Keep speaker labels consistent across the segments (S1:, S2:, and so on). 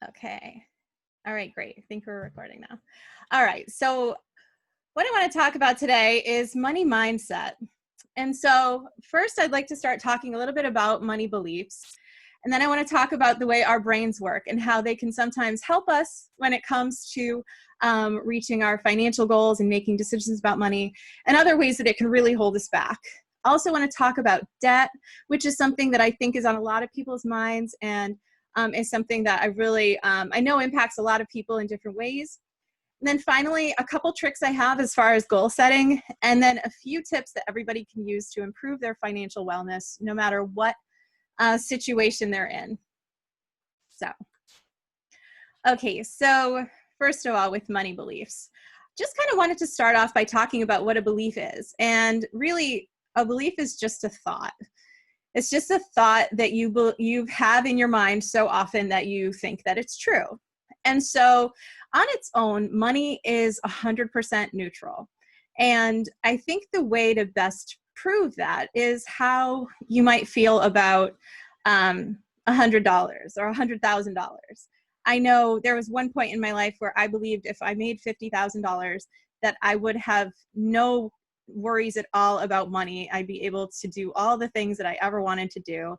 S1: Okay. All right, great. I think we're recording now. All right. So what I want to talk about today is money mindset. And so first, I'd like to start talking a little bit about money beliefs. And then I want to talk about the way our brains work and how they can sometimes help us when it comes to reaching our financial goals and making decisions about money, and other ways that it can really hold us back. I also want to talk about debt, which is something that I think is on a lot of people's minds and is something that I really, I know impacts a lot of people in different ways. And then finally, a couple tricks I have as far as goal setting, and then a few tips that everybody can use to improve their financial wellness, no matter what situation they're in. Okay, so first of all, with money beliefs, just kind of wanted to start off by talking about what a belief is. And really, a belief is just a thought. It's just a thought that you have in your mind so often that you think that it's true. And so on its own, money is 100% neutral. And I think the way to best prove that is how you might feel about $100 or $100,000. I know there was one point in my life where I believed if I made $50,000 that I would have no worries at all about money. I'd be able to do all the things that I ever wanted to do.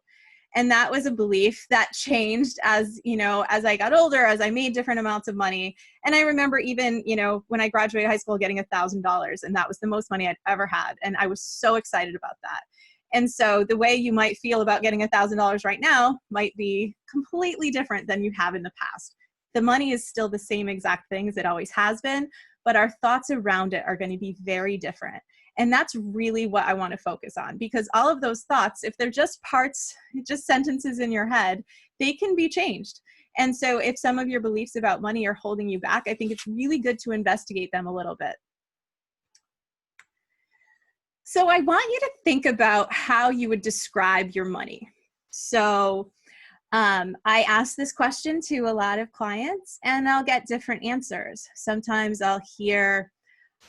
S1: And that was a belief that changed as, as I got older, as I made different amounts of money. And I remember even, when I graduated high school getting $1,000, and that was the most money I'd ever had. And I was so excited about that. And so the way you might feel about getting $1,000 right now might be completely different than you have in the past. The money is still the same exact thing as it always has been, but our thoughts around it are going to be very different. And that's really what I want to focus on, because all of those thoughts, if they're just parts, just sentences in your head, they can be changed. And so if some of your beliefs about money are holding you back, I think it's really good to investigate them a little bit. So I want you to think about how you would describe your money. So I ask this question to a lot of clients and I'll get different answers. Sometimes I'll hear,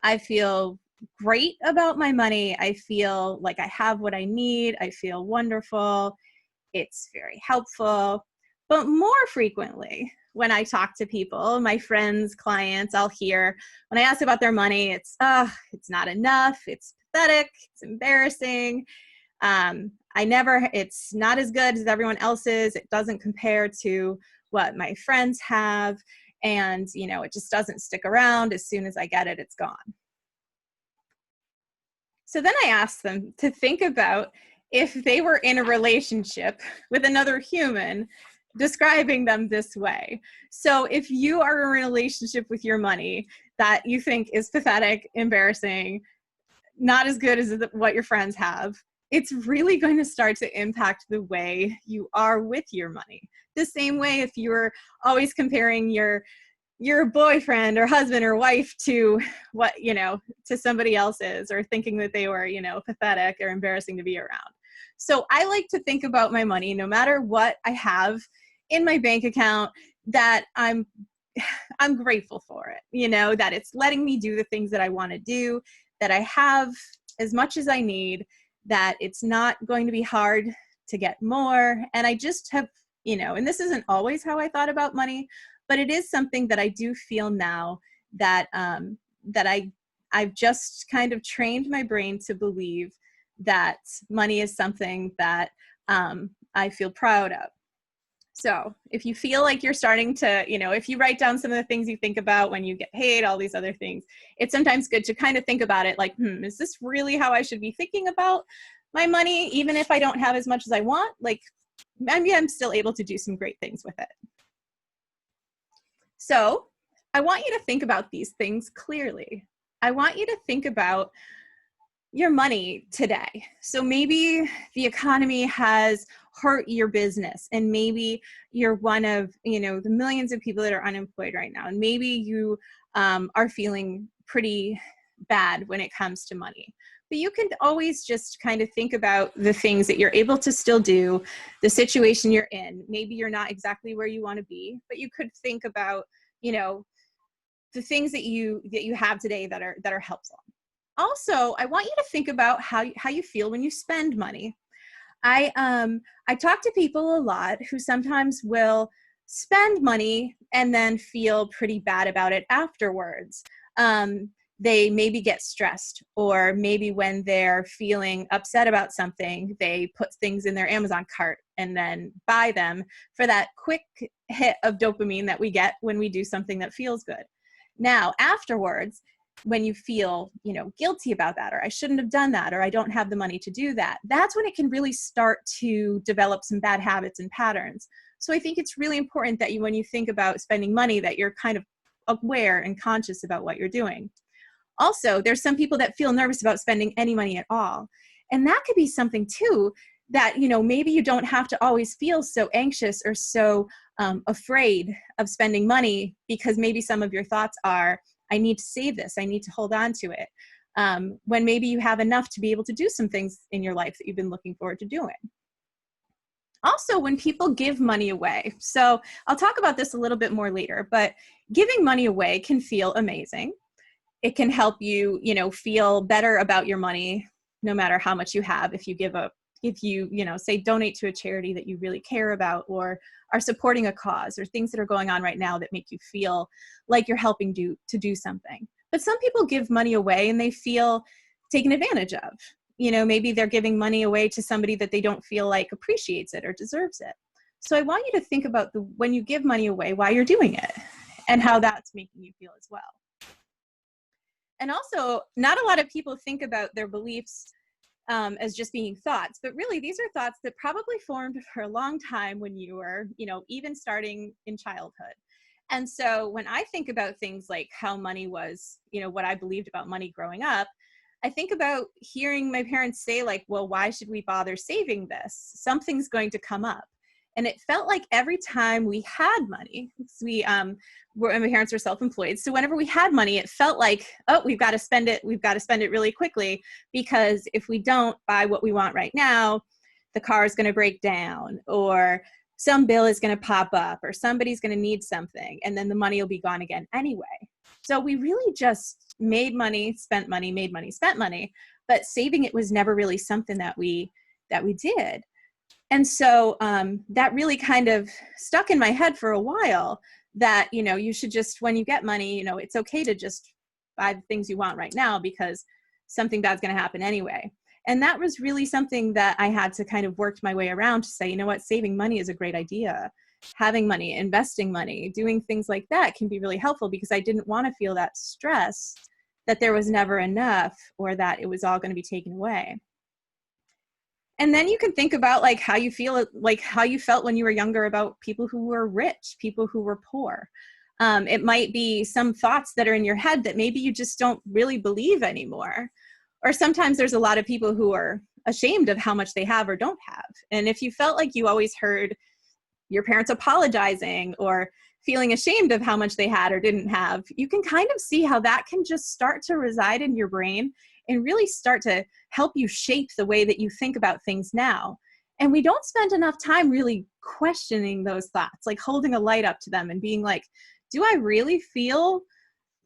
S1: I feel great about my money. I feel like I have what I need. I feel wonderful. It's very helpful. But more frequently, when I talk to people, my friends, clients, I'll hear when I ask about their money, it's not enough. It's pathetic. It's embarrassing. It's not as good as everyone else's. It doesn't compare to what my friends have. And, it just doesn't stick around. As soon as I get it, it's gone. So then I asked them to think about if they were in a relationship with another human, describing them this way. So if you are in a relationship with your money that you think is pathetic, embarrassing, not as good as what your friends have, it's really going to start to impact the way you are with your money. The same way if you're always comparing your boyfriend or husband or wife to what, to somebody else's, or thinking that they were, pathetic or embarrassing to be around. So I like to think about my money, no matter what I have in my bank account, that I'm grateful for it, that it's letting me do the things that I want to do, that I have as much as I need, that it's not going to be hard to get more. And I just have, and this isn't always how I thought about money, but it is something that I do feel now that I've just kind of trained my brain to believe that money is something that I feel proud of. So if you feel like you're starting to, if you write down some of the things you think about when you get paid, all these other things, it's sometimes good to kind of think about it like, is this really how I should be thinking about my money? Even if I don't have as much as I want, like maybe I'm still able to do some great things with it. So I want you to think about these things clearly. I want you to think about your money today. So maybe the economy has hurt your business, and maybe you're one of, the millions of people that are unemployed right now. And maybe you are feeling pretty bad when it comes to money. But you can always just kind of think about the things that you're able to still do, the situation you're in. Maybe you're not exactly where you want to be, but you could think about, the things that you have today that are helpful. Also, I want you to think about how you feel when you spend money. I talk to people a lot who sometimes will spend money and then feel pretty bad about it afterwards. They maybe get stressed, or maybe when they're feeling upset about something, they put things in their Amazon cart and then buy them for that quick hit of dopamine that we get when we do something that feels good. Now, afterwards, when you feel, guilty about that, or I shouldn't have done that, or I don't have the money to do that, that's when it can really start to develop some bad habits and patterns. So I think it's really important that when you think about spending money, that you're kind of aware and conscious about what you're doing. Also, there's some people that feel nervous about spending any money at all. And that could be something too, that, maybe you don't have to always feel so anxious or so afraid of spending money, because maybe some of your thoughts are, I need to save this, I need to hold on to it. When maybe you have enough to be able to do some things in your life that you've been looking forward to doing. Also, when people give money away. So I'll talk about this a little bit more later, but giving money away can feel amazing. It can help you, feel better about your money, no matter how much you have. If you say donate to a charity that you really care about, or are supporting a cause, or things that are going on right now that make you feel like you're helping to do something. But some people give money away and they feel taken advantage of. Maybe they're giving money away to somebody that they don't feel like appreciates it or deserves it. So I want you to think about when you give money away, why you're doing it and how that's making you feel as well. And also, not a lot of people think about their beliefs as just being thoughts, but really these are thoughts that probably formed for a long time when you were, even starting in childhood. And so when I think about things like how money was, what I believed about money growing up, I think about hearing my parents say like, well, why should we bother saving this? Something's going to come up. And it felt like every time we had money, my parents were self-employed. So whenever we had money, it felt like, oh, we've got to spend it. We've got to spend it really quickly, because if we don't buy what we want right now, the car is going to break down, or some bill is going to pop up, or somebody's going to need something, and then the money will be gone again anyway. So we really just made money, spent money, made money, spent money, but saving it was never really something that we did. And so that really kind of stuck in my head for a while, that, you should just, when you get money, it's okay to just buy the things you want right now, because something bad's going to happen anyway. And that was really something that I had to kind of work my way around to say, saving money is a great idea. Having money, investing money, doing things like that can be really helpful, because I didn't want to feel that stress that there was never enough, or that it was all going to be taken away. And then you can think about like how you felt when you were younger about people who were rich, people who were poor. It might be some thoughts that are in your head that maybe you just don't really believe anymore. Or sometimes there's a lot of people who are ashamed of how much they have or don't have. And if you felt like you always heard your parents apologizing or feeling ashamed of how much they had or didn't have, you can kind of see how that can just start to reside in your brain and really start to help you shape the way that you think about things now. And we don't spend enough time really questioning those thoughts, like holding a light up to them and being like, do I really feel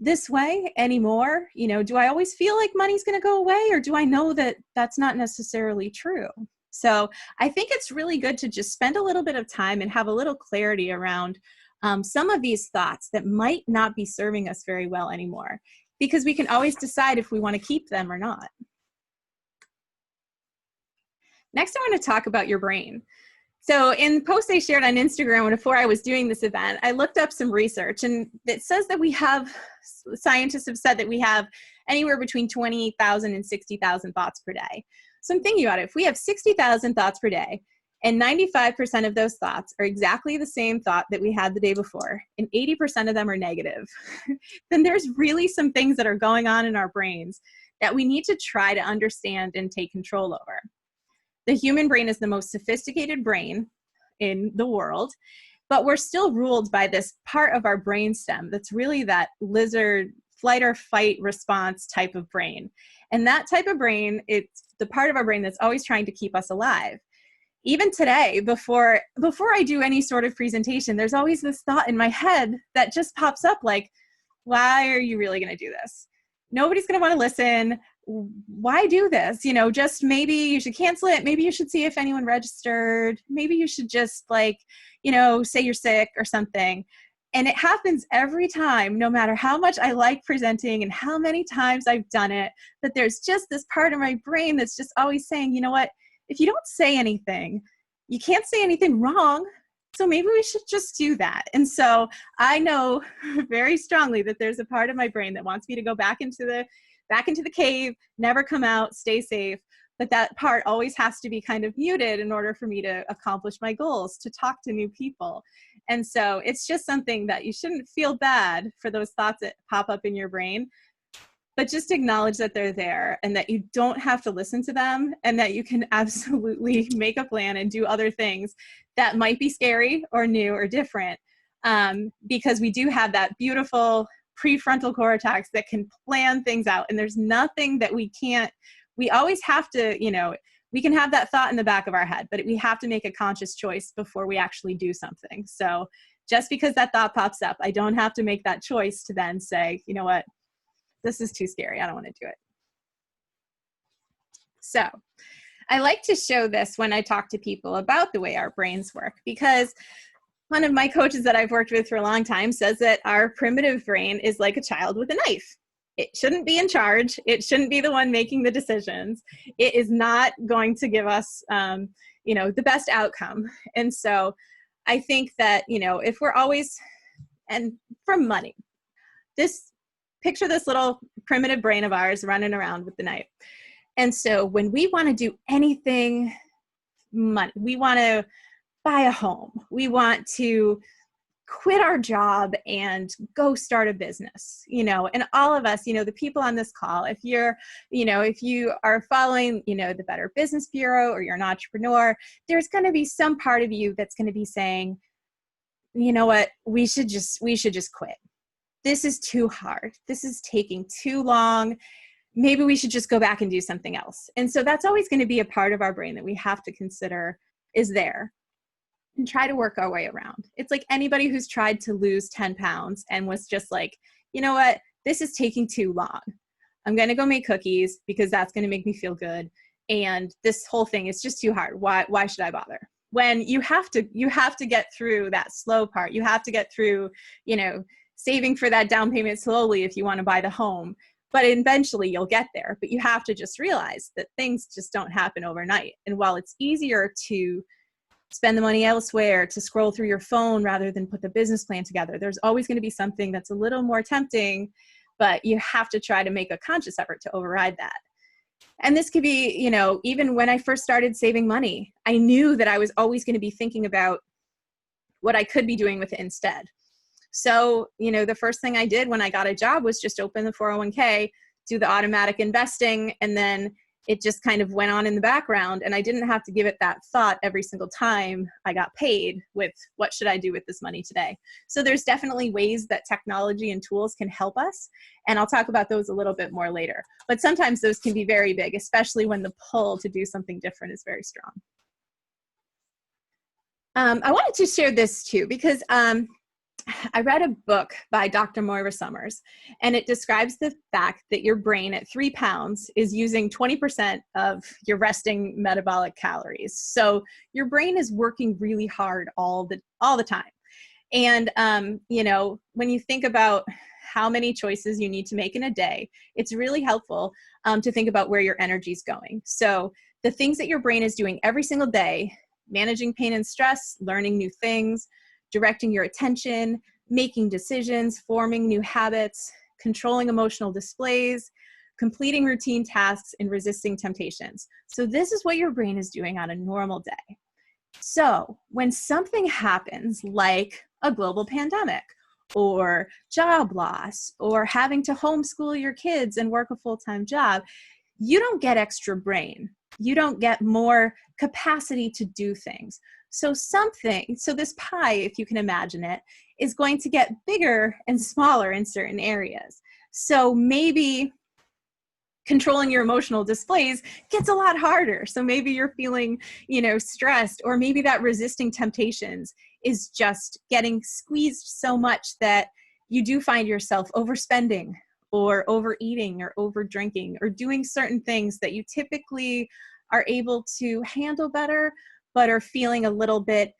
S1: this way anymore? Do I always feel like money's going to go away, or do I know that that's not necessarily true? So I think it's really good to just spend a little bit of time and have a little clarity around some of these thoughts that might not be serving us very well anymore, because we can always decide if we want to keep them or not. Next, I want to talk about your brain. So in the post I shared on Instagram before I was doing this event, I looked up some research, and it says that scientists have said that we have anywhere between 20,000 and 60,000 thoughts per day. So I'm thinking about it. If we have 60,000 thoughts per day, and 95% of those thoughts are exactly the same thought that we had the day before, and 80% of them are negative, then there's really some things that are going on in our brains that we need to try to understand and take control over. The human brain is the most sophisticated brain in the world, but we're still ruled by this part of our brainstem that's really that lizard flight or fight response type of brain. And that type of brain, it's the part of our brain that's always trying to keep us alive. Even today, before I do any sort of presentation, there's always this thought in my head that just pops up like, why are you really going to do this? Nobody's going to want to listen. why do this? Just maybe you should cancel it. Maybe you should see if anyone registered. Maybe you should just like, say you're sick or something. And it happens every time, no matter how much I like presenting and how many times I've done it, that there's just this part of my brain that's just always saying, you know what, if you don't say anything, you can't say anything wrong. So maybe we should just do that. And so I know very strongly that there's a part of my brain that wants me to go back into the cave, never come out, stay safe. But that part always has to be kind of muted in order for me to accomplish my goals, to talk to new people. And so it's just something that you shouldn't feel bad for those thoughts that pop up in your brain, but just acknowledge that they're there and that you don't have to listen to them, and that you can absolutely make a plan and do other things that might be scary or new or different, because we do have that beautiful prefrontal cortex that can plan things out. And there's nothing that we always have to, we can have that thought in the back of our head, but we have to make a conscious choice before we actually do something. So just because that thought pops up, I don't have to make that choice to then say, you know what, this is too scary, I don't want to do it. So I like to show this when I talk to people about the way our brains work, because one of my coaches that I've worked with for a long time says that our primitive brain is like a child with a knife. It shouldn't be in charge. It shouldn't be the one making the decisions. It is not going to give us, the best outcome. And so I think that, if we're always, and from money, picture this little primitive brain of ours running around with the knife. And so when we want to do anything money, we want to buy a home, we want to quit our job and go start a business, and all of us, the people on this call, if you are following, the Better Business Bureau, or you're an entrepreneur, there's going to be some part of you that's going to be saying, you know what, we should just quit. This is too hard. This is taking too long. Maybe we should just go back and do something else. And so that's always going to be a part of our brain that we have to consider is there, and try to work our way around. It's like anybody who's tried to lose 10 pounds and was just like, you know what, this is taking too long. I'm going to go make cookies because that's going to make me feel good. And this whole thing is just too hard. Why should I bother? When you have to get through that slow part. You have to get through, saving for that down payment slowly if you want to buy the home. But eventually you'll get there. But you have to just realize that things just don't happen overnight. And while it's easier to spend the money elsewhere, to scroll through your phone rather than put the business plan together, there's always going to be something that's a little more tempting, but you have to try to make a conscious effort to override that. And this could be, even when I first started saving money, I knew that I was always going to be thinking about what I could be doing with it instead. So, the first thing I did when I got a job was just open the 401k, do the automatic investing, and then it just kind of went on in the background, and I didn't have to give it that thought every single time I got paid with what should I do with this money today. So there's definitely ways that technology and tools can help us, and I'll talk about those a little bit more later. But sometimes those can be very big, especially when the pull to do something different is very strong. I wanted to share this too, because I read a book by Dr. Moira Summers, and it describes the fact that your brain at 3 pounds is using 20% of your resting metabolic calories. So your brain is working really hard all the time. And, when you think about how many choices you need to make in a day, it's really helpful to think about where your energy is going. So the things that your brain is doing every single day, managing pain and stress, learning new things, directing your attention, making decisions, forming new habits, controlling emotional displays, completing routine tasks, and resisting temptations. So this is what your brain is doing on a normal day. So when something happens like a global pandemic or job loss or having to homeschool your kids and work a full-time job, you don't get extra brain. You don't get more capacity to do things. So this pie, if you can imagine it, is going to get bigger and smaller in certain areas. So maybe controlling your emotional displays gets a lot harder. So maybe you're feeling, stressed, or maybe that resisting temptations is just getting squeezed so much that you do find yourself overspending or overeating or over drinking or doing certain things that you typically are able to handle better, but are feeling a little bit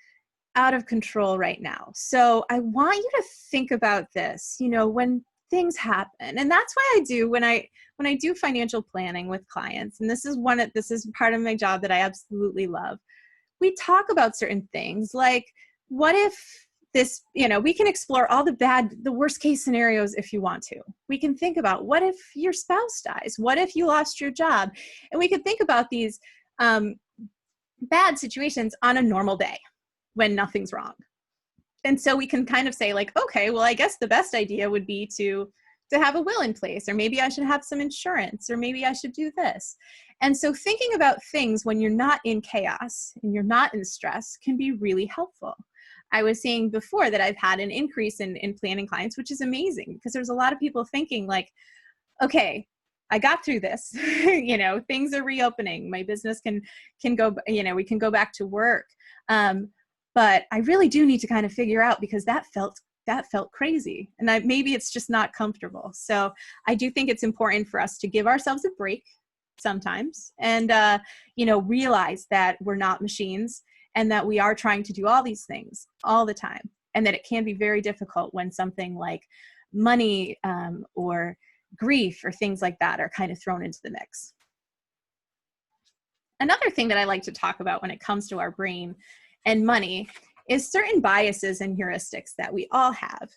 S1: out of control right now. So I want you to think about this, when things happen. And that's why I do when I do financial planning with clients, and this is part of my job that I absolutely love. We talk about certain things like, what if this, we can explore all the worst case scenarios if you want to. We can think about, what if your spouse dies? What if you lost your job? And we could think about these bad situations on a normal day when nothing's wrong. And so we can kind of say like, okay, well, I guess the best idea would be to have a will in place, or maybe I should have some insurance, or maybe I should do this. And so thinking about things when you're not in chaos and you're not in stress can be really helpful. I was saying before that I've had an increase in planning clients, which is amazing, because there's a lot of people thinking like, okay, I got through this, things are reopening. My business can go, we can go back to work. But I really do need to kind of figure out, because that felt crazy, and maybe it's just not comfortable. So I do think it's important for us to give ourselves a break sometimes, and realize that we're not machines, and that we are trying to do all these things all the time, and that it can be very difficult when something like money or grief or things like that are kind of thrown into the mix. Another thing that I like to talk about when it comes to our brain and money is certain biases and heuristics that we all have.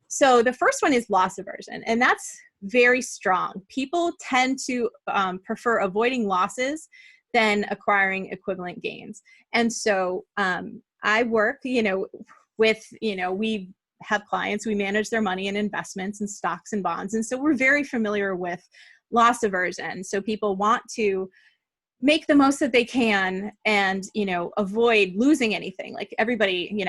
S1: So the first one is loss aversion, and that's very strong. People tend to prefer avoiding losses than acquiring equivalent gains. And so I work, with, we have clients, we manage their money and investments and stocks and bonds. And so we're very familiar with loss aversion. So people want to make the most that they can and, avoid losing anything. Like everybody,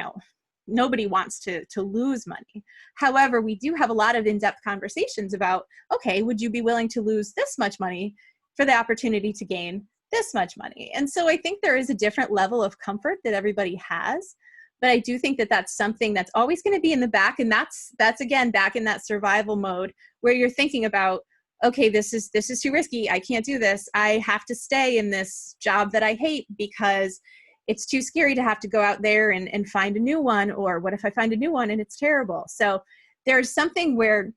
S1: nobody wants to lose money. However, we do have a lot of in-depth conversations about, okay, would you be willing to lose this much money for the opportunity to gain this much money? And so I think there is a different level of comfort that everybody has. But I do think that that's something that's always going to be in the back. And that's again, back in that survival mode where you're thinking about, okay, this is too risky. I can't do this. I have to stay in this job that I hate because it's too scary to have to go out there and find a new one. Or what if I find a new one and it's terrible? So there's something where,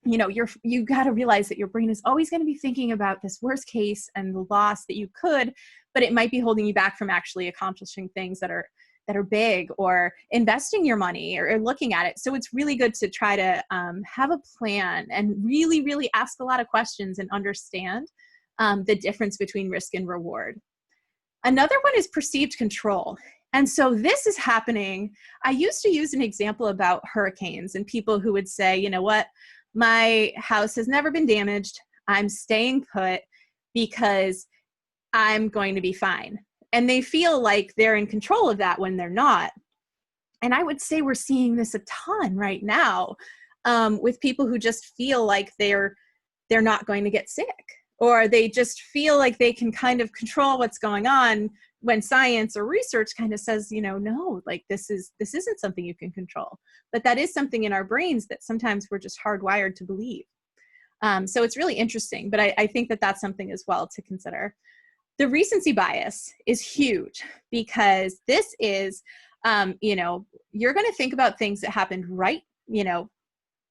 S1: you got to realize that your brain is always going to be thinking about this worst case and the loss that you could, but it might be holding you back from actually accomplishing things that are big, or investing your money, or looking at it. So it's really good to try to have a plan and really, really ask a lot of questions and understand the difference between risk and reward. Another one is perceived control. And so this is happening. I used to use an example about hurricanes and people who would say, you know what, my house has never been damaged. I'm staying put because I'm going to be fine. And they feel like they're in control of that when they're not. And I would say we're seeing this a ton right now with people who just feel like they're not going to get sick, or they just feel like they can kind of control what's going on when science or research kind of says, no, like this isn't something you can control. But that is something in our brains that sometimes we're just hardwired to believe. So it's really interesting, but I think that that's something as well to consider. The recency bias is huge, because this is, you're going to think about things that happened right,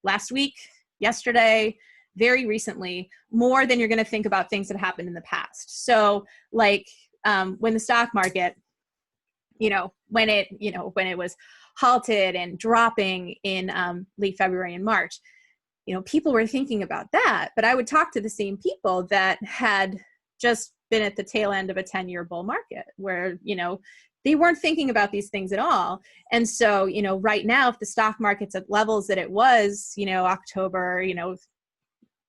S1: last week, yesterday, very recently, more than you're going to think about things that happened in the past. So like when the stock market, when it was halted and dropping in late February and March, people were thinking about that. But I would talk to the same people that had just been at the tail end of a 10-year bull market where, they weren't thinking about these things at all. And so, right now, if the stock market's at levels that it was, October,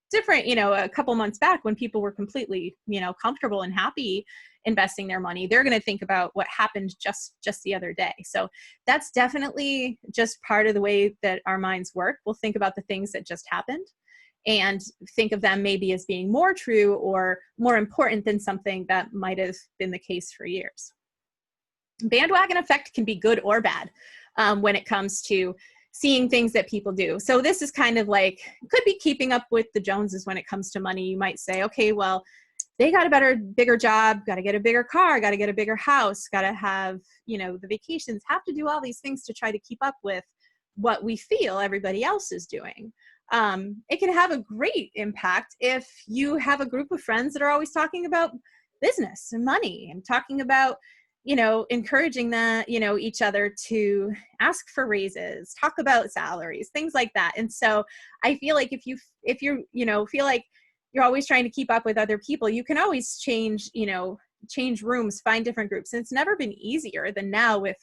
S1: different, a couple months back when people were completely, comfortable and happy investing their money, they're going to think about what happened just the other day. So that's definitely just part of the way that our minds work. We'll think about the things that just happened and think of them maybe as being more true or more important than something that might have been the case for years. Bandwagon effect can be good or bad when it comes to seeing things that people do. So this is kind of like, could be keeping up with the Joneses when it comes to money. You might say, okay, well, they got a bigger job, got to get a bigger car, got to get a bigger house, got to have, you know, the vacations, have to do all these things to try to keep up with what we feel everybody else is doing. It can have a great impact if you have a group of friends that are always talking about business and money and talking about, you know, encouraging that, you know, each other to ask for raises, talk about salaries, things like that. And so I feel like if you're, you know, feel like you're always trying to keep up with other people, you can always change, you know, change rooms, find different groups. And it's never been easier than now with,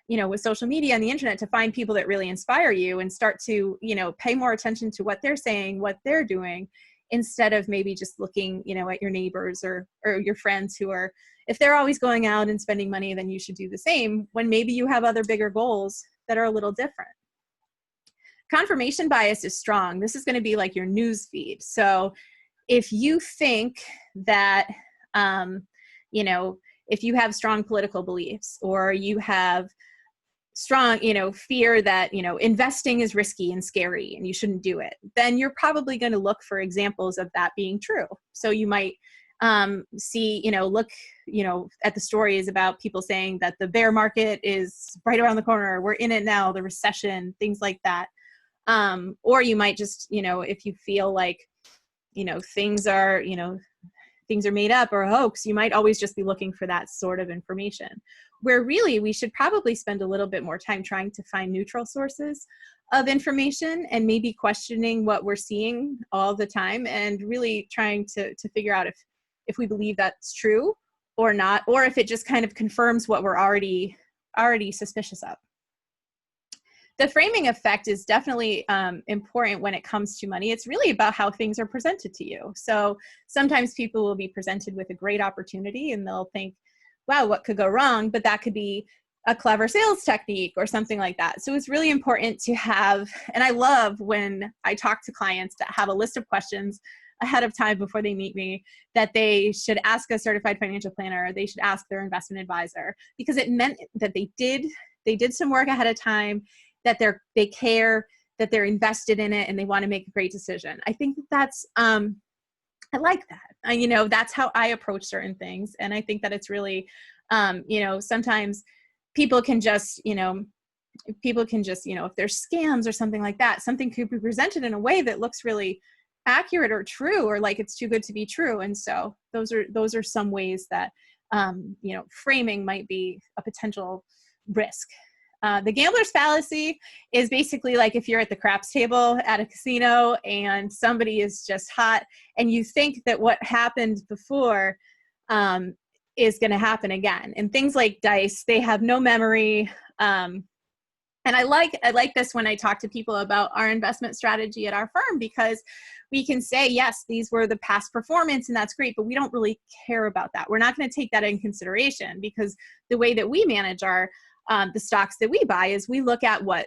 S1: you know, with social media and the internet to find people that really inspire you and start to, you know, pay more attention to what they're saying, what they're doing, instead of maybe just looking, you know, at your neighbors or your friends who are, if they're always going out and spending money, then you should do the same, when maybe you have other bigger goals that are a little different. Confirmation bias is strong. This is going to be like your news feed. So if you think that, you know, if you have strong political beliefs, or you have strong, you know, fear that, you know, investing is risky and scary and you shouldn't do it, then you're probably going to look for examples of that being true. So you might see, you know, look, you know, at the stories about people saying that the bear market is right around the corner, we're in it now, the recession, things like that. Or you might just, you know, if you feel like, you know, things are made up or a hoax, you might always just be looking for that sort of information, where really we should probably spend a little bit more time trying to find neutral sources of information and maybe questioning what we're seeing all the time and really trying to figure out if we believe that's true or not, or if it just kind of confirms what we're already suspicious of. The framing effect is definitely important when it comes to money. It's really about how things are presented to you. So sometimes people will be presented with a great opportunity and they'll think, wow, what could go wrong? But that could be a clever sales technique or something like that. So it's really important to have, and I love when I talk to clients that have a list of questions ahead of time before they meet me that they should ask a certified financial planner, or they should ask their investment advisor, because it meant that they did some work ahead of time, that they care, that they're invested in it, and they want to make a great decision. I think that's, I like that. You know, that's how I approach certain things. And I think that it's really, you know, sometimes people can just, you know, if there's scams or something like that, something could be presented in a way that looks really accurate or true, or like it's too good to be true. And so those are some ways that, you know, framing might be a potential risk. The gambler's fallacy is basically like if you're at the craps table at a casino and somebody is just hot and you think that what happened before is going to happen again. And things like dice, they have no memory. And I like this when I talk to people about our investment strategy at our firm, because we can say, yes, these were the past performance and that's great, but we don't really care about that. We're not going to take that in consideration, because the way that we manage our the stocks that we buy is we look at what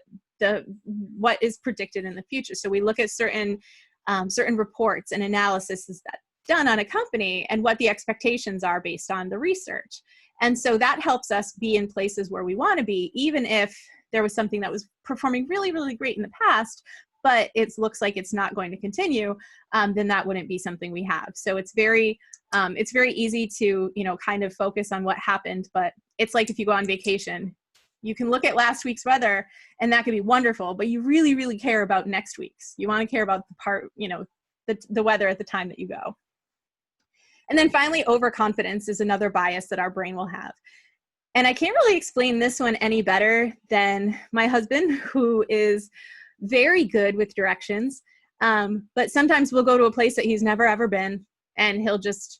S1: is predicted in the future. So we look at certain reports and analysis that done on a company and what the expectations are based on the research. And so that helps us be in places where we want to be, even if there was something that was performing really, really great in the past, but it looks like it's not going to continue, then that wouldn't be something we have. So it's very easy to, you know, kind of focus on what happened, but it's like if you go on vacation, you can look at last week's weather and that could be wonderful, but you really, really care about next week's. You want to care about the weather at the time that you go. And then finally, overconfidence is another bias that our brain will have. And I can't really explain this one any better than my husband, who is very good with directions. But sometimes we'll go to a place that he's never ever been, and he'll just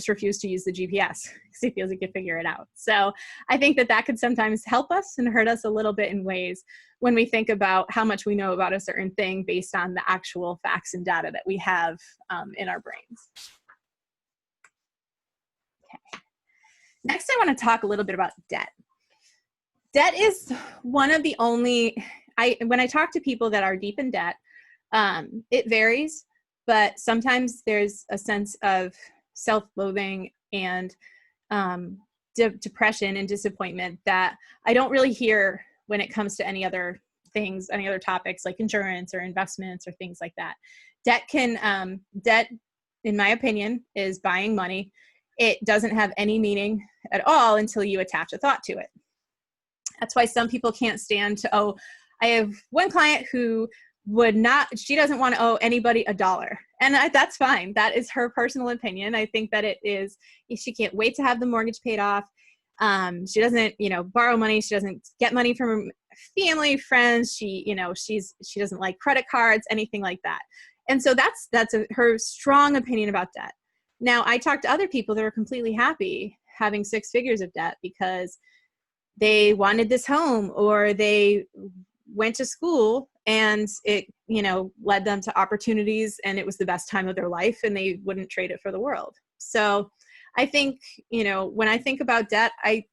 S1: refuse to use the GPS because he feels he can figure it out. So I think that could sometimes help us and hurt us a little bit in ways when we think about how much we know about a certain thing based on the actual facts and data that we have in our brains. Okay. Next, I want to talk a little bit about debt. Debt is one of the only, when I talk to people that are deep in debt, it varies, but sometimes there's a sense of self-loathing and depression and disappointment that I don't really hear when it comes to any other things, any other topics like insurance or investments or things like that. Debt, in my opinion, is buying money. It doesn't have any meaning at all until you attach a thought to it. That's why some people can't stand to owe. I have one client who she doesn't want to owe anybody $1. And that's fine. That is her personal opinion. I think that she can't wait to have the mortgage paid off. She doesn't, borrow money. She doesn't get money from family, friends. She doesn't like credit cards, anything like that. And so that's her strong opinion about debt. Now, I talked to other people that are completely happy having 6 figures of debt because they wanted this home, or they went to school and it, led them to opportunities, and it was the best time of their life, and they wouldn't trade it for the world. So I think, when I think about debt, I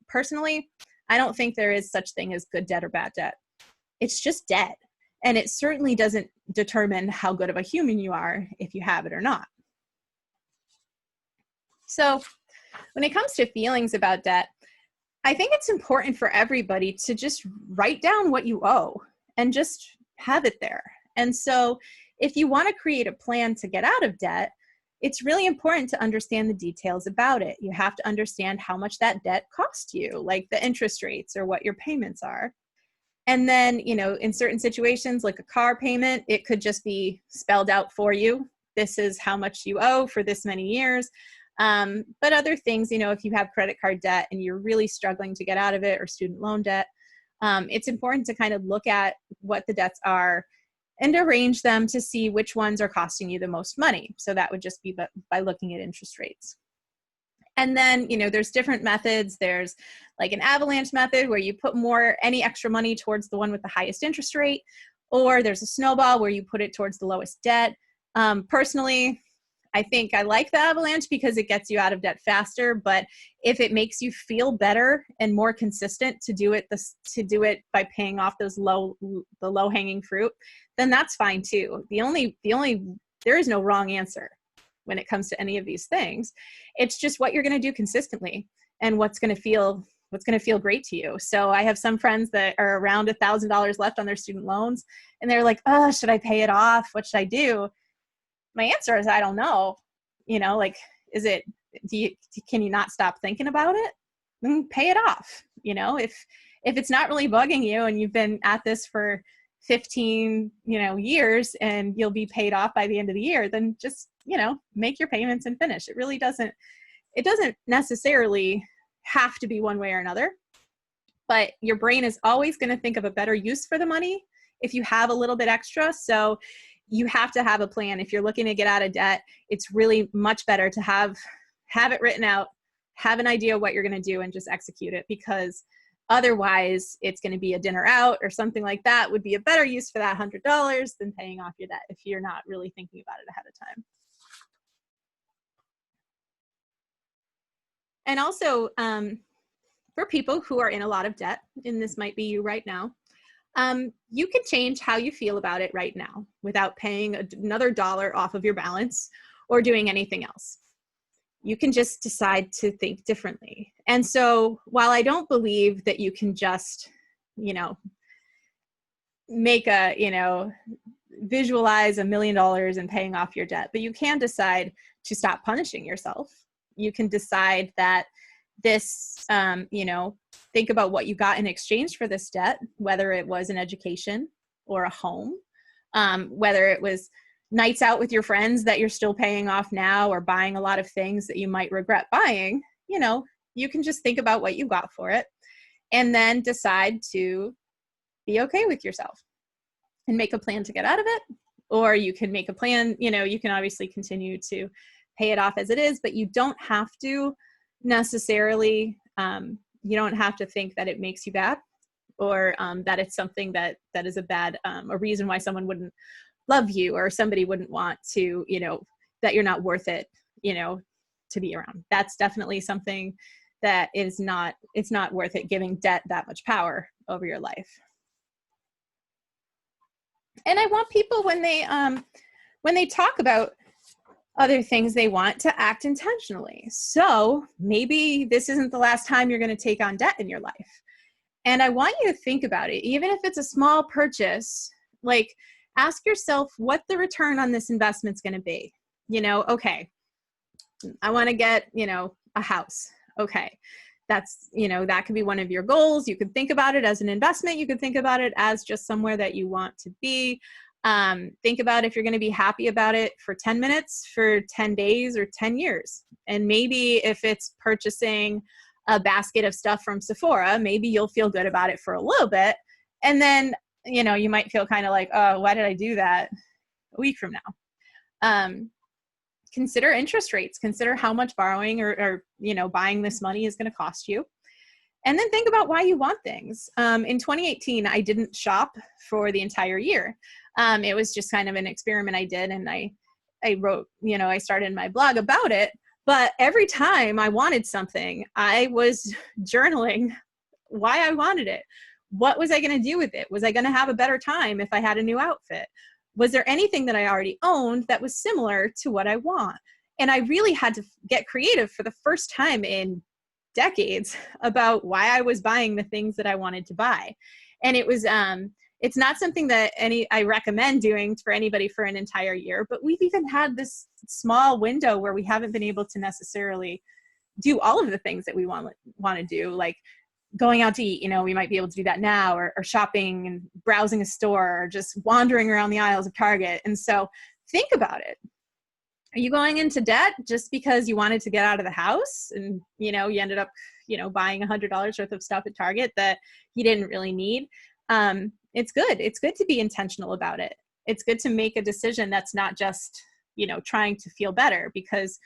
S1: don't think there is such thing as good debt or bad debt. It's just debt. And it certainly doesn't determine how good of a human you are if you have it or not. So when it comes to feelings about debt, I think it's important for everybody to just write down what you owe and just have it there. And so if you want to create a plan to get out of debt, it's really important to understand the details about it. You have to understand how much that debt cost you, like the interest rates or what your payments are. And then, in certain situations, like a car payment, it could just be spelled out for you. This is how much you owe for this many years. But other things, if you have credit card debt and you're really struggling to get out of it, or student loan debt, it's important to kind of look at what the debts are and arrange them to see which ones are costing you the most money. So that would just be by looking at interest rates. And then, there's different methods. There's like an avalanche method where you put any extra money towards the one with the highest interest rate, or there's a snowball where you put it towards the lowest debt. Personally, I think I like the avalanche because it gets you out of debt faster, but if it makes you feel better and more consistent to do it by paying off the low hanging fruit, then that's fine too. There is no wrong answer when it comes to any of these things. It's just what you're going to do consistently and what's going to feel great to you. So I have some friends that are around $1,000 left on their student loans, and they're like, oh, should I pay it off? What should I do? My answer is, I don't know. Can you not stop thinking about it? Then pay it off. If it's not really bugging you and you've been at this for 15, years, and you'll be paid off by the end of the year, then just, make your payments and finish. It doesn't necessarily have to be one way or another, but your brain is always going to think of a better use for the money if you have a little bit extra. So you have to have a plan. If you're looking to get out of debt, it's really much better to have it written out, have an idea of what you're going to do, and just execute it, because otherwise it's going to be a dinner out or something like that would be a better use for that $100 than paying off your debt if you're not really thinking about it ahead of time. And also, for people who are in a lot of debt, and this might be you right now, you can change how you feel about it right now without paying another dollar off of your balance or doing anything else. You can just decide to think differently. And so while I don't believe that you can just, visualize $1 million and paying off your debt, but you can decide to stop punishing yourself. You can decide that think about what you got in exchange for this debt, whether it was an education or a home, whether it was nights out with your friends that you're still paying off now, or buying a lot of things that you might regret buying. You can just think about what you got for it and then decide to be okay with yourself and make a plan to get out of it. Or you can make a plan, you can obviously continue to pay it off as it is, but you don't have to necessarily, you don't have to think that it makes you bad, or that it's something that is a reason why someone wouldn't love you, or somebody wouldn't want to, that you're not worth it, to be around. That's definitely something that it's not worth it, giving debt that much power over your life. And I want people, when they talk about other things they want, to act intentionally. So maybe this isn't the last time you're going to take on debt in your life. And I want you to think about it, even if it's a small purchase, like ask yourself what the return on this investment's going to be. You know, okay, I want to get, you know, a house. Okay. That's, you know, that could be one of your goals. You could think about it as an investment. You could think about it as just somewhere that you want to be. Think about if you're going to be happy about it for 10 minutes, for 10 days, or 10 years. And maybe if it's purchasing a basket of stuff from Sephora, maybe you'll feel good about it for a little bit. And then, you know, you might feel kind of like, oh, why did I do that a week from now? Consider interest rates, consider how much borrowing or you know, buying this money is going to cost you. And then think about why you want things. In 2018, I didn't shop for the entire year. It was just kind of an experiment I did. And I wrote, you know, I started my blog about it. But every time I wanted something, I was journaling why I wanted it. What was I going to do with it? Was I going to have a better time if I had a new outfit? Was there anything that I already owned that was similar to what I want? And I really had to get creative for the first time in decades about why I was buying the things that I wanted to buy. And it was, it's not something that I recommend doing for anybody for an entire year, but we've even had this small window where we haven't been able to necessarily do all of the things that we want to do, like going out to eat. You know, we might be able to do that now, or shopping and browsing a store, or just wandering around the aisles of Target. And so think about it. Are you going into debt just because you wanted to get out of the house and, you know, you ended up, you know, buying $100 worth of stuff at Target that you didn't really need? It's good. It's good to be intentional about it. It's good to make a decision that's not just, you know, trying to feel better, because,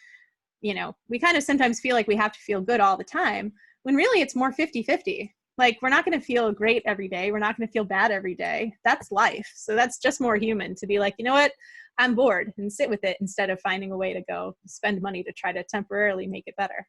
S1: you know, we kind of sometimes feel like we have to feel good all the time, when really it's more 50-50. Like, we're not going to feel great every day. We're not going to feel bad every day. That's life. So that's just more human to be like, you know what, I'm bored, and sit with it instead of finding a way to go spend money to try to temporarily make it better.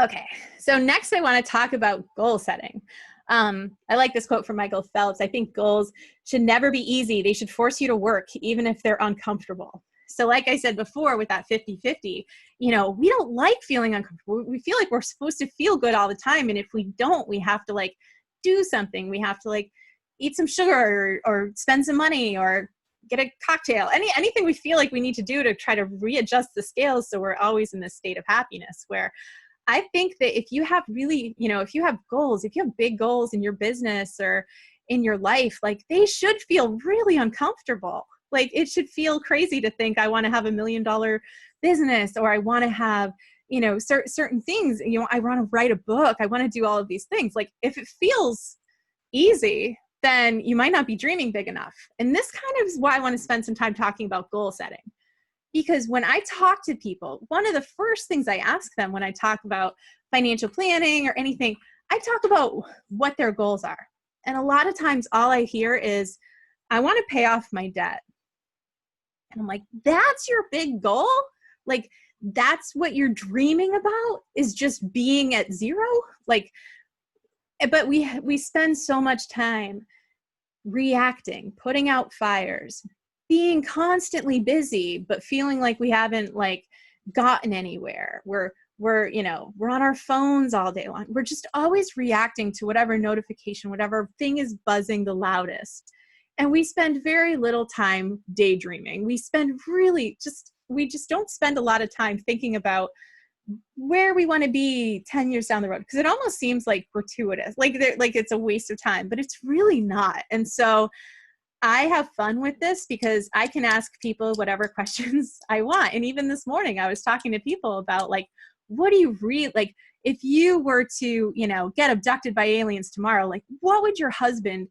S1: Okay, so next I want to talk about goal setting. I like this quote from Michael Phelps. I think goals should never be easy. They should force you to work, even if they're uncomfortable. So like I said before, with that 50-50, you know, we don't like feeling uncomfortable. We feel like we're supposed to feel good all the time. And if we don't, we have to like do something. We have to like eat some sugar, or spend some money, or get a cocktail, anything we feel like we need to do to try to readjust the scales. So we're always in this state of happiness, where I think that if you have really, you know, if you have goals, if you have big goals in your business or in your life, like, they should feel really uncomfortable. Like, it should feel crazy to think I want to have $1 million business, or I want to have, you know, certain things, you know, I want to write a book. I want to do all of these things. Like, if it feels easy, then you might not be dreaming big enough. And this kind of is why I want to spend some time talking about goal setting. Because when I talk to people, one of the first things I ask them when I talk about financial planning or anything, I talk about what their goals are. And a lot of times all I hear is, I want to pay off my debt. And I'm like, that's your big goal? Like, that's what you're dreaming about, is just being at zero? Like, but we spend so much time reacting, putting out fires, being constantly busy, but feeling like we haven't like gotten anywhere. We're, you know, we're on our phones all day long. We're just always reacting to whatever notification, whatever thing is buzzing the loudest. And we spend very little time daydreaming. We just don't spend a lot of time thinking about where we want to be 10 years down the road, because it almost seems like gratuitous, like it's a waste of time, but it's really not. And so I have fun with this because I can ask people whatever questions I want. And even this morning, I was talking to people about, like, what do you read? Like, if you were to, you know, get abducted by aliens tomorrow, like, what would your husband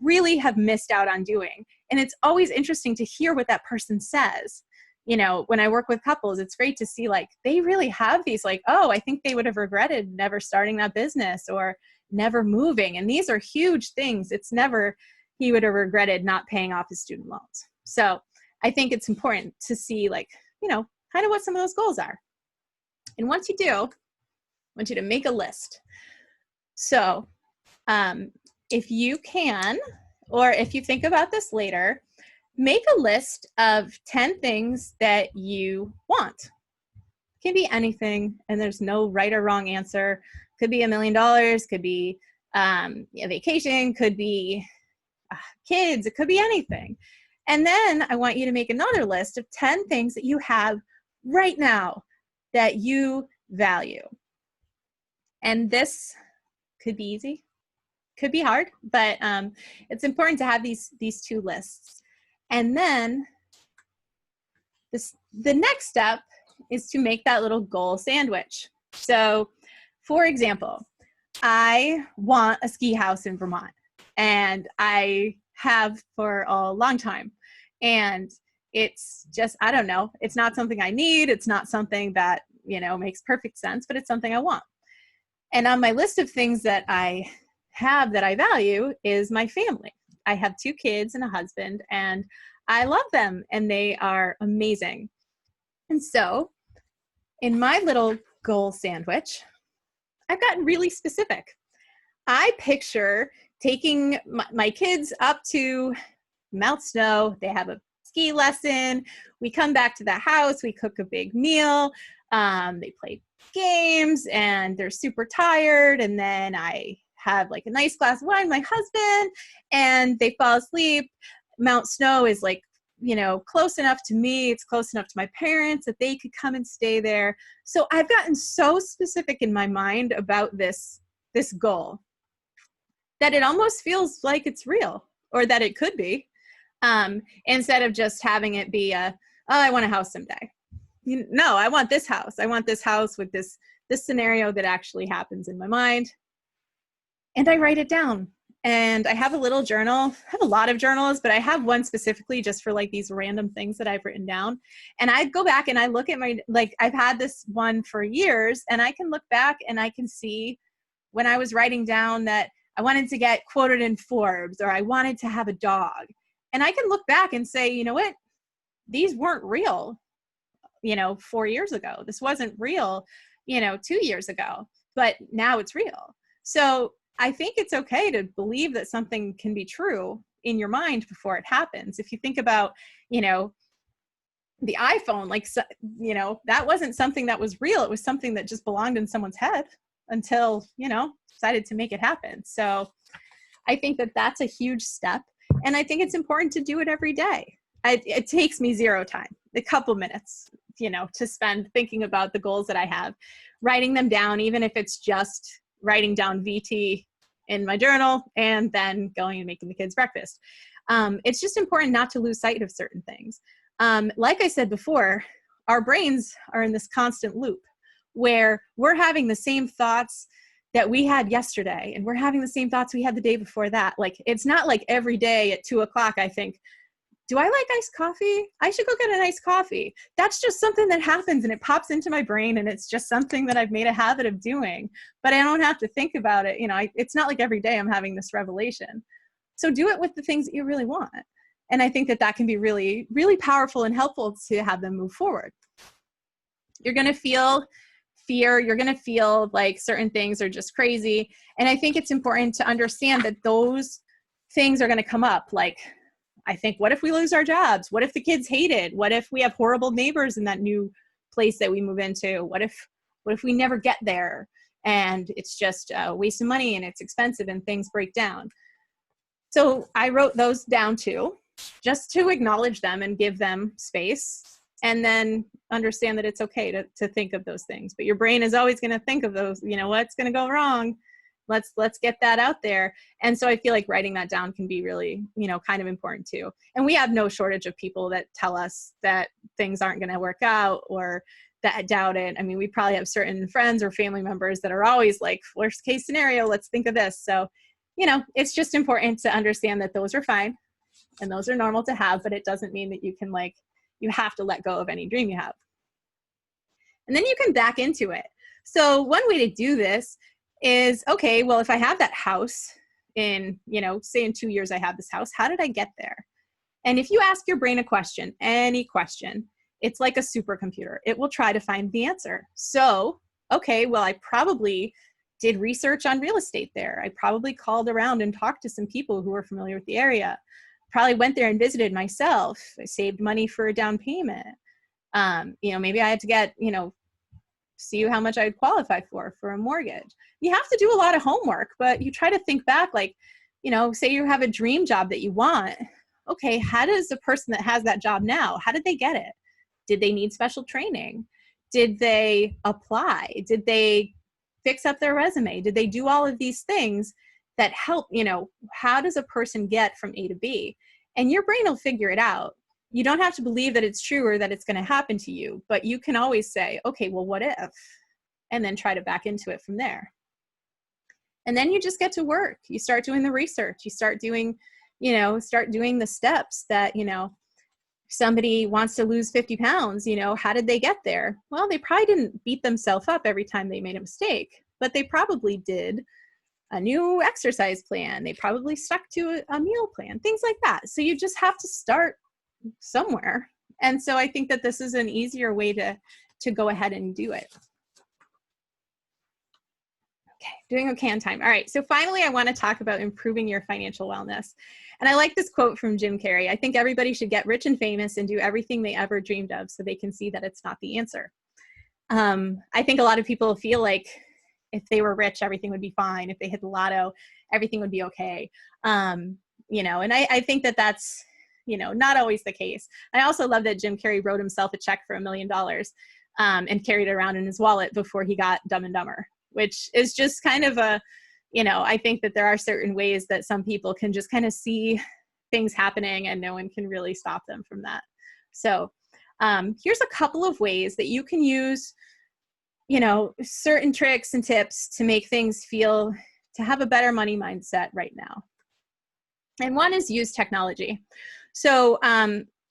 S1: really have missed out on doing? And it's always interesting to hear what that person says. You know, when I work with couples, it's great to see, like, they really have these, like, oh, I think they would have regretted never starting that business or never moving. And these are huge things. It's never, he would have regretted not paying off his student loans. So I think it's important to see, like, you know, kind of what some of those goals are. And once you do, I want you to make a list. So if you can, or if you think about this later, make a list of 10 things that you want. Can be anything, and there's no right or wrong answer. Could be $1 million, could be a vacation, could be kids, it could be anything. And then I want you to make another list of 10 things that you have right now that you value. And this could be easy, could be hard, but it's important to have these two lists. And then the next step is to make that little goal sandwich. So for example, I want a ski house in Vermont, and I have for a long time. And it's just, I don't know, it's not something I need. It's not something that, you know, makes perfect sense, but it's something I want. And on my list of things that I have that I value is my family. I have 2 kids and a husband, and I love them, and they are amazing. And so in my little goal sandwich, I've gotten really specific. I picture taking my kids up to Mount Snow. They have a ski lesson. We come back to the house. We cook a big meal. They play games, and they're super tired. And then I have like a nice glass of wine, my husband, and they fall asleep. Mount Snow is like, you know, close enough to me. It's close enough to my parents that they could come and stay there. So I've gotten so specific in my mind about this goal that it almost feels like it's real, or that it could be, instead of just having it be oh, I want a house someday. No, I want this house. I want this house with this scenario that actually happens in my mind. And I write it down. And I have a little journal. I have a lot of journals, but I have one specifically just for like these random things that I've written down. And I go back and I look at my, like, I've had this one for years, and I can look back and I can see when I was writing down that I wanted to get quoted in Forbes, or I wanted to have a dog. And I can look back and say, you know what? These weren't real, 4 years ago. This wasn't real, 2 years ago, but now it's real. So I think it's okay to believe that something can be true in your mind before it happens. If you think about, the iPhone, that wasn't something that was real. It was something that just belonged in someone's head until, decided to make it happen. So I think that that's a huge step. And I think it's important to do it every day. It takes me 0 time, a couple minutes, to spend thinking about the goals that I have, writing them down, even if it's just writing down VT in my journal and then going and making the kids breakfast. It's just important not to lose sight of certain things. Like I said before, our brains are in this constant loop where we're having the same thoughts that we had yesterday, and we're having the same thoughts we had the day before that. Like, it's not like every day at 2 o'clock, I think, do I like iced coffee? I should go get an iced coffee. That's just something that happens and it pops into my brain, and it's just something that I've made a habit of doing, but I don't have to think about it. It's not like every day I'm having this revelation. So do it with the things that you really want. And I think that that can be really, really powerful and helpful to have them move forward. You're going to feel fear. You're going to feel like certain things are just crazy. And I think it's important to understand that those things are going to come up. Like, I think, what if we lose our jobs? What if the kids hate it? What if we have horrible neighbors in that new place that we move into? What if we never get there and it's just a waste of money and it's expensive and things break down? So I wrote those down too, just to acknowledge them and give them space, and then understand that it's okay to think of those things. But your brain is always going to think of those, what's going to go wrong? Let's get that out there. And so I feel like writing that down can be really, kind of important too. And we have no shortage of people that tell us that things aren't going to work out or that doubt it. I mean, we probably have certain friends or family members that are always like, worst case scenario, let's think of this. So, it's just important to understand that those are fine and those are normal to have, but it doesn't mean that you can you have to let go of any dream you have. And then you can back into it. So one way to do this is, okay, well, if I have that house in, say in 2 years I have this house, how did I get there? And if you ask your brain a question, any question, it's like a supercomputer. It will try to find the answer. So, okay, well, I probably did research on real estate there. I probably called around and talked to some people who were familiar with the area. Probably went there and visited myself. I saved money for a down payment. Maybe I had to get, see how much I would qualify for a mortgage. You have to do a lot of homework, but you try to think back, like, say you have a dream job that you want. Okay, how does the person that has that job now, how did they get it? Did they need special training? Did they apply? Did they fix up their resume? Did they do all of these things that help, how does a person get from A to B? And your brain will figure it out. You don't have to believe that it's true or that it's going to happen to you, but you can always say, okay, well, what if? And then try to back into it from there. And then you just get to work. You start doing the research. You start doing, the steps that, somebody wants to lose 50 pounds, how did they get there? Well, they probably didn't beat themselves up every time they made a mistake, but they probably did a new exercise plan. They probably stuck to a meal plan, things like that. So you just have to start somewhere. And so I think that this is an easier way to go ahead and do it. Okay, doing okay on time. All right, so finally I want to talk about improving your financial wellness. And I like this quote from Jim Carrey. I think everybody should get rich and famous and do everything they ever dreamed of so they can see that it's not the answer. I think a lot of people feel like if they were rich, everything would be fine. If they hit the lotto, everything would be okay. And I think that that's, not always the case. I also love that Jim Carrey wrote himself a check for $1 million and carried it around in his wallet before he got Dumb and Dumber, which is just kind of I think that there are certain ways that some people can just kind of see things happening and no one can really stop them from that. So here's a couple of ways that you can use, certain tricks and tips to make things to have a better money mindset right now. And one is use technology. So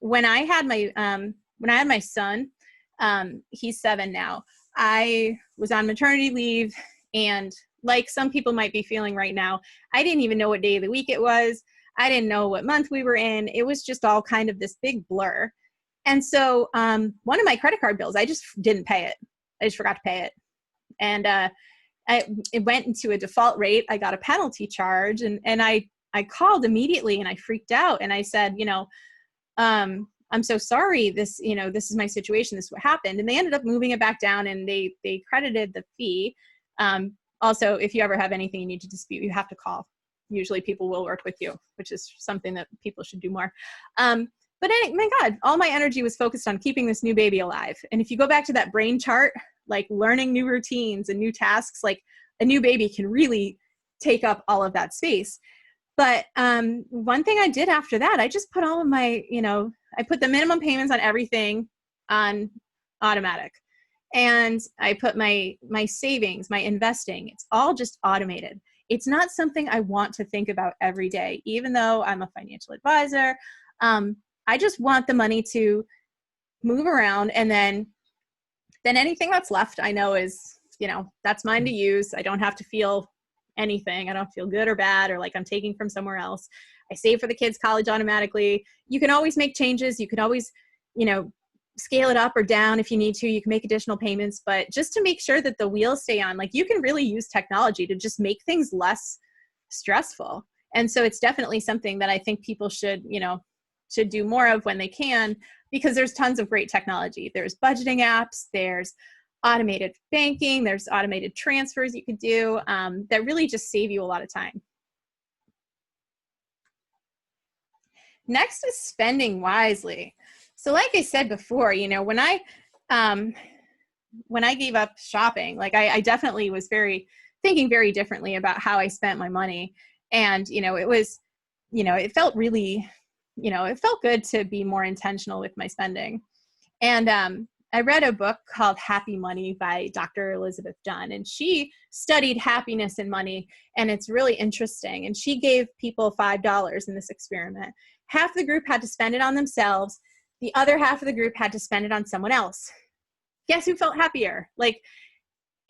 S1: when I had my son, he's 7 now, I was on maternity leave, and like some people might be feeling right now, I didn't even know what day of the week it was. I didn't know what month we were in. It was just all kind of this big blur. And so one of my credit card bills, I just didn't pay it. I just forgot to pay it. And it went into a default rate. I got a penalty charge, and I called immediately and I freaked out. And I said, I'm so sorry. This is my situation. This is what happened. And they ended up moving it back down, and they credited the fee. Also, if you ever have anything you need to dispute, you have to call. Usually people will work with you, which is something that people should do more. But my God, all my energy was focused on keeping this new baby alive. And if you go back to that brain chart, like learning new routines and new tasks, like a new baby can really take up all of that space. But one thing I did after that, I just put all of my, I put the minimum payments on everything on automatic. And I put my savings, my investing, it's all just automated. It's not something I want to think about every day, even though I'm a financial advisor. I just want the money to move around, and then anything that's left, I know is, that's mine to use. I don't have to feel anything. I don't feel good or bad or like I'm taking from somewhere else. I save for the kids' college automatically. You can always make changes. You can always, scale it up or down if you need to. You can make additional payments, but just to make sure that the wheels stay on, like you can really use technology to just make things less stressful. And so it's definitely something that I think people should do more of when they can, because there's tons of great technology. There's budgeting apps, there's automated banking, there's automated transfers you could do that really just save you a lot of time. Next is spending wisely. So like I said before, when I gave up shopping, like I definitely was thinking very differently about how I spent my money. And, it was, it felt really, it felt good to be more intentional with my spending. And I read a book called Happy Money by Dr. Elizabeth Dunn, and she studied happiness and money, and it's really interesting. And she gave people $5 in this experiment. Half the group had to spend it on themselves. The other half of the group had to spend it on someone else. Guess who felt happier? Like,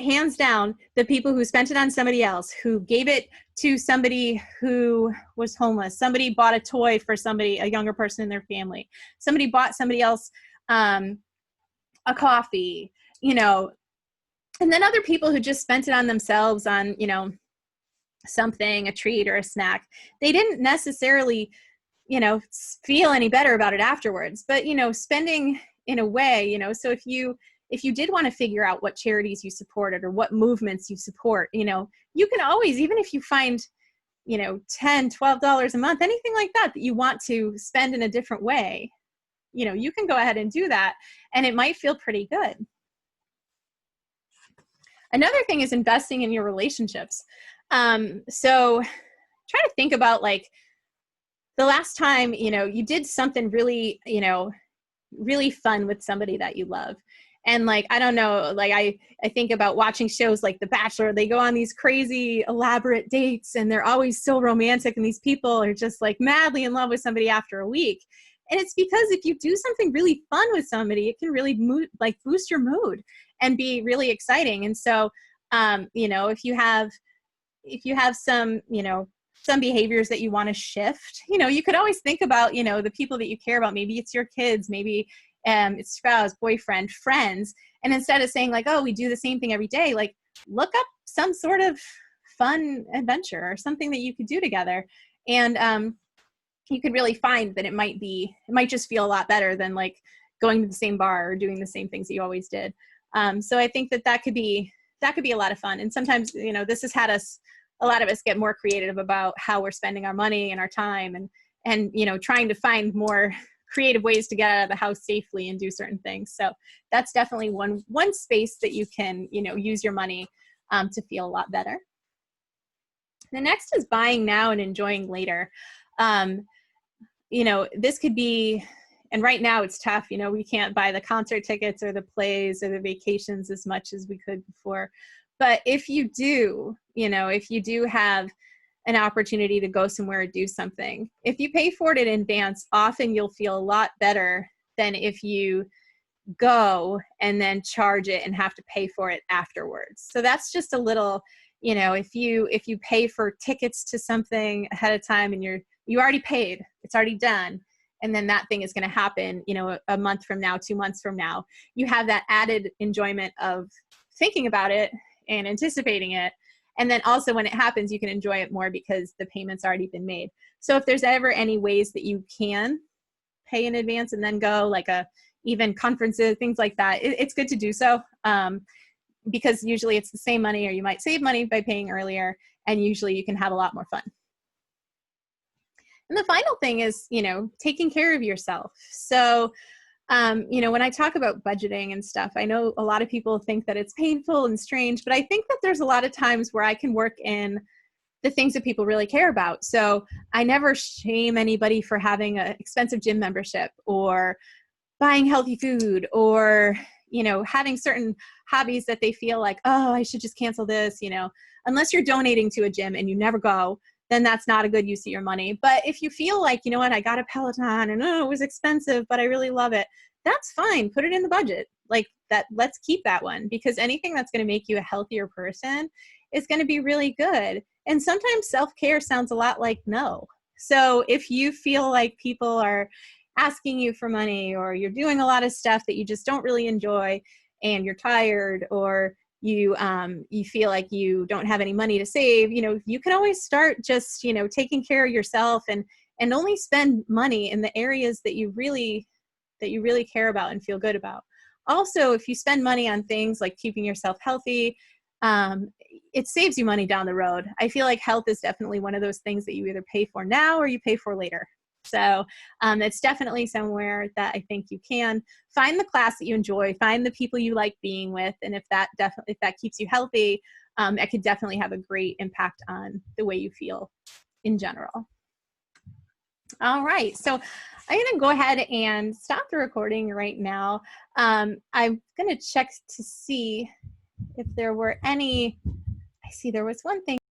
S1: hands down, the people who spent it on somebody else, who gave it to somebody who was homeless. Somebody bought a toy for a younger person in their family. Somebody bought somebody else a coffee, and then other people who just spent it on themselves on, something, a treat or a snack. They didn't necessarily, feel any better about it afterwards, but, spending in a way, so if if you did want to figure out what charities you supported or what movements you support, you know, you can always, even if you find, you know, $10, $12 a month, anything like that, that you want to spend in a different way, you know, you can go ahead and do that, and it might feel pretty good. Another thing is investing in your relationships. So try to think about like the last time, you know, you did something really, you know, really fun with somebody that you love. And like, I don't know, like I think about watching shows like The Bachelor. They go on these crazy elaborate dates and they're always so romantic, and these people are just like madly in love with somebody after a week. And it's because if you do something really fun with somebody, it can really like boost your mood and be really exciting. And so, you know, if you have some, you know, some behaviors that you want to shift, you know, you could always think about, you know, the people that you care about. Maybe it's your kids, maybe it's spouse, boyfriend, friends. And instead of saying like, oh, we do the same thing every day, like look up some sort of fun adventure or something that you could do together. And you could really find that it might just feel a lot better than like going to the same bar or doing the same things that you always did. So I think that could be a lot of fun. And sometimes, you know, this has had a lot of us get more creative about how we're spending our money and our time, and you know, trying to find more creative ways to get out of the house safely and do certain things. So that's definitely one space that you can, you know, use your money to feel a lot better. The next is buying now and enjoying later. You know, this could be, and right now it's tough, you know, we can't buy the concert tickets or the plays or the vacations as much as we could before. But if you do, you know, if you do have an opportunity to go somewhere or do something, if you pay for it in advance, often you'll feel a lot better than if you go and then charge it and have to pay for it afterwards. So that's just a little, you know, if you pay for tickets to something ahead of time and you already paid, it's already done, and then that thing is going to happen, you know, a month from now, 2 months from now, you have that added enjoyment of thinking about it and anticipating it. And then also when it happens, you can enjoy it more because the payment's already been made. So if there's ever any ways that you can pay in advance and then go, like even conferences, things like that, it's good to do so, because usually it's the same money, or you might save money by paying earlier, and usually you can have a lot more fun. And the final thing is, you know, taking care of yourself. So you know, when I talk about budgeting and stuff, I know a lot of people think that it's painful and strange, but I think that there's a lot of times where I can work in the things that people really care about. So I never shame anybody for having an expensive gym membership or buying healthy food, or, you know, having certain hobbies that they feel like, oh, I should just cancel this, you know, unless you're donating to a gym and you never go, then that's not a good use of your money. But if you feel like, you know what, I got a Peloton and oh, it was expensive, but I really love it, that's fine. Put it in the budget. Like that, let's keep that one, because anything that's going to make you a healthier person is going to be really good. And sometimes self-care sounds a lot like no. So if you feel like people are asking you for money, or you're doing a lot of stuff that you just don't really enjoy, and you're tired, or you feel like you don't have any money to save, you know, you can always start just, you know, taking care of yourself and only spend money in the areas that you really care about and feel good about. Also, if you spend money on things like keeping yourself healthy, it saves you money down the road. I feel like health is definitely one of those things that you either pay for now or you pay for later. So it's definitely somewhere that I think you can find the class that you enjoy, find the people you like being with, and if that keeps you healthy, it could definitely have a great impact on the way you feel in general. All right, so I'm going to go ahead and stop the recording right now. I'm going to check to see if there were any. I see there was one thing.